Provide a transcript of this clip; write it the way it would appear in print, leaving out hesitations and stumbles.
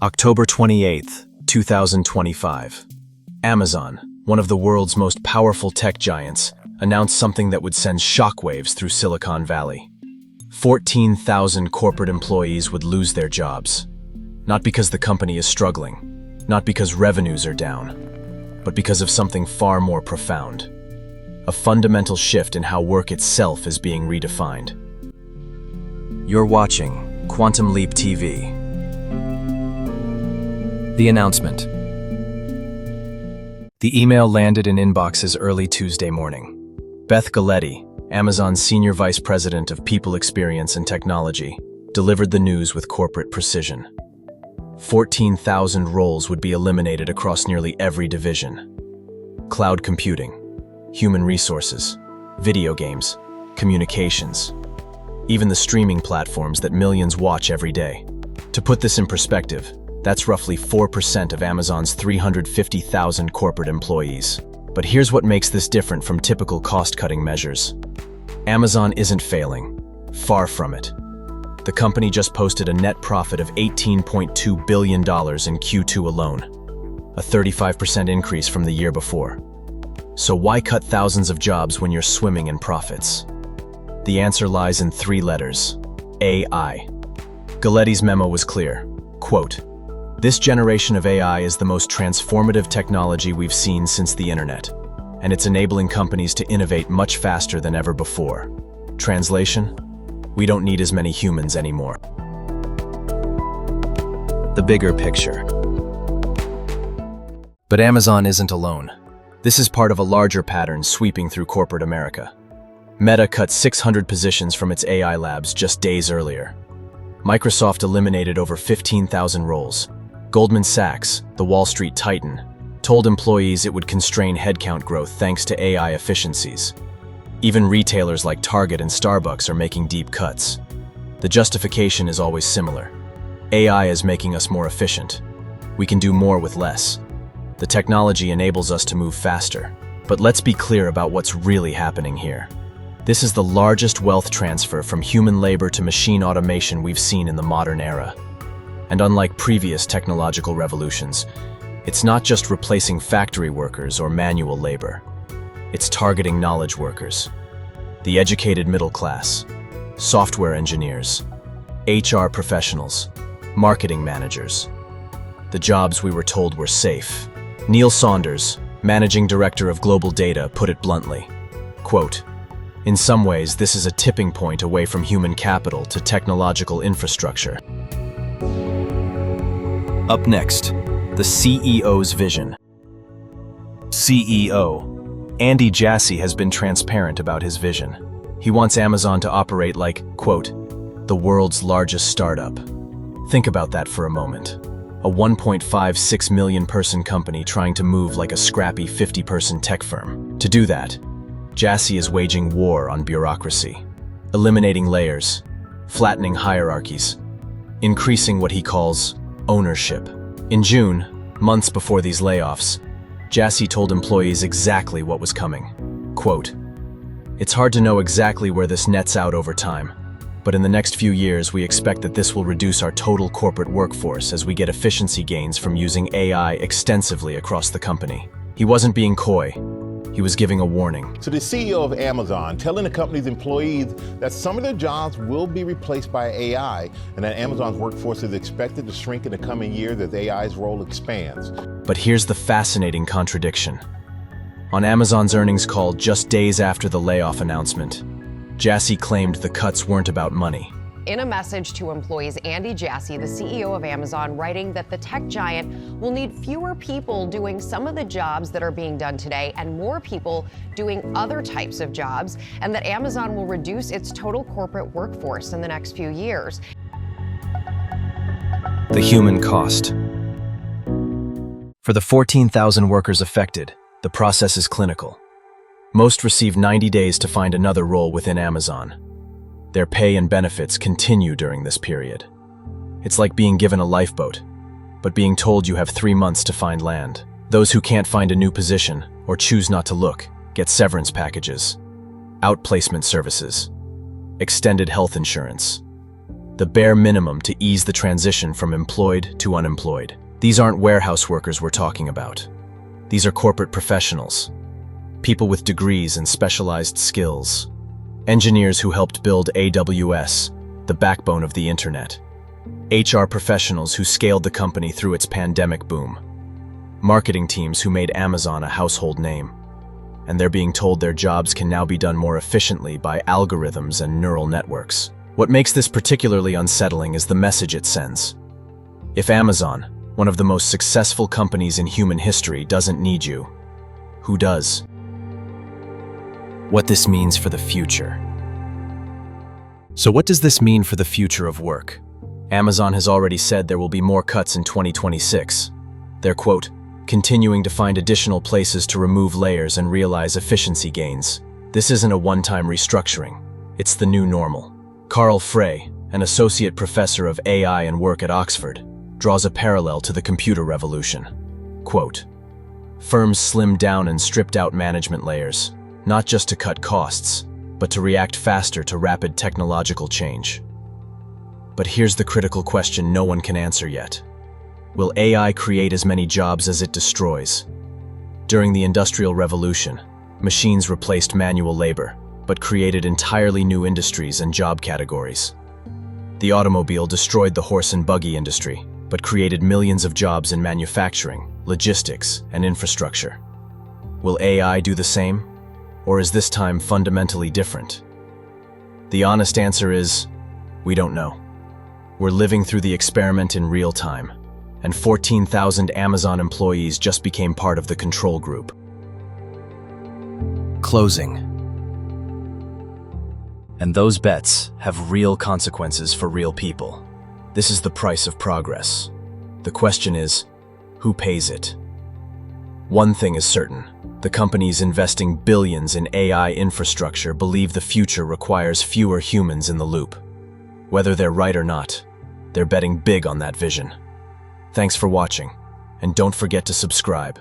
October 28th, 2025. Amazon, one of the world's most powerful tech giants, announced something that would send shockwaves through Silicon Valley. 14,000 corporate employees would lose their jobs. Not because the company is struggling, not because revenues are down, but because of something far more profound. A fundamental shift in how work itself is being redefined. You're watching Quantum Leap TV. The announcement. The email landed in inboxes early Tuesday morning. Beth Galetti, Amazon's Senior Vice President of People Experience and Technology, delivered the news with corporate precision. 14,000 roles would be eliminated across nearly every division. Cloud computing, human resources, video games, communications, even the streaming platforms that millions watch every day. To put this in perspective, that's roughly 4% of Amazon's 350,000 corporate employees. But here's what makes this different from typical cost-cutting measures. Amazon isn't failing. Far from it. The company just posted a net profit of $18.2 billion in Q2 alone, a 35% increase from the year before. So why cut thousands of jobs when you're swimming in profits? The answer lies in 3 letters: AI. Galetti's memo was clear. Quote, "This generation of AI is the most transformative technology we've seen since the internet, and it's enabling companies to innovate much faster than ever before." Translation? We don't need as many humans anymore. The bigger picture. But Amazon isn't alone. This is part of a larger pattern sweeping through corporate America. Meta cut 600 positions from its AI labs just days earlier. Microsoft eliminated over 15,000 roles. Goldman Sachs, the Wall Street titan, told employees it would constrain headcount growth thanks to AI efficiencies. Even retailers like Target and Starbucks are making deep cuts. The justification is always similar. AI is making us more efficient. We can do more with less. The technology enables us to move faster. But let's be clear about what's really happening here. This is the largest wealth transfer from human labor to machine automation we've seen in the modern era. And unlike previous technological revolutions, it's not just replacing factory workers or manual labor. It's targeting knowledge workers, the educated middle class, software engineers, HR professionals, marketing managers. The jobs we were told were safe. Neil Saunders, managing director of Global Data, put it bluntly. Quote, "In some ways, this is a tipping point away from human capital to technological infrastructure." Up next, the CEO's vision. CEO Andy Jassy has been transparent about his vision. He wants Amazon to operate like, quote, "the world's largest startup." Think about that for a moment. A 1.56 million person company trying to move like a scrappy 50-person tech firm. To do that, Jassy is waging war on bureaucracy, eliminating layers, flattening hierarchies, increasing what he calls ownership. In June, months before these layoffs, Jassy told employees exactly what was coming. Quote, "It's hard to know exactly where this nets out over time, but in the next few years we expect that this will reduce our total corporate workforce as we get efficiency gains from using AI extensively across the company." He wasn't being coy. He was giving a warning. So the CEO of Amazon telling the company's employees that some of their jobs will be replaced by AI and that Amazon's workforce is expected to shrink in the coming years as AI's role expands. But here's the fascinating contradiction. On Amazon's earnings call just days after the layoff announcement, Jassy claimed the cuts weren't about money. In a message to employees, Andy Jassy, the CEO of Amazon, writing that the tech giant will need fewer people doing some of the jobs that are being done today and more people doing other types of jobs, and that Amazon will reduce its total corporate workforce in the next few years. The human cost. For the 14,000 workers affected, the process is clinical. Most receive 90 days to find another role within Amazon. Their pay and benefits continue during this period. It's like being given a lifeboat, but being told you have 3 months to find land. Those who can't find a new position or choose not to look get severance packages, outplacement services, extended health insurance, the bare minimum to ease the transition from employed to unemployed. These aren't warehouse workers we're talking about. These are corporate professionals, people with degrees and specialized skills, engineers who helped build AWS, the backbone of the internet, HR professionals who scaled the company through its pandemic boom, marketing teams who made Amazon a household name, and they're being told their jobs can now be done more efficiently by algorithms and neural networks. What makes this particularly unsettling is the message it sends. If Amazon, one of the most successful companies in human history, doesn't need you, who does? What this means for the future. So what does this mean for the future of work? Amazon has already said there will be more cuts in 2026. They're, quote, continuing to find additional places to remove layers and realize efficiency gains. This isn't a one-time restructuring. It's the new normal. Carl Frey, an associate professor of AI and work at Oxford, draws a parallel to the computer revolution. Quote, firms slimmed down and stripped out management layers, not just to cut costs, but to react faster to rapid technological change. But here's the critical question no one can answer yet. Will AI create as many jobs as it destroys? During the Industrial Revolution, machines replaced manual labor, but created entirely new industries and job categories. The automobile destroyed the horse and buggy industry, but created millions of jobs in manufacturing, logistics, and infrastructure. Will AI do the same? Or is this time fundamentally different? The honest answer is, we don't know. We're living through the experiment in real time, and 14,000 Amazon employees just became part of the control group. Closing. And those bets have real consequences for real people. This is the price of progress. The question is, who pays it? One thing is certain. The companies investing billions in AI infrastructure believe the future requires fewer humans in the loop. Whether they're right or not, they're betting big on that vision. Thanks for watching, and don't forget to subscribe.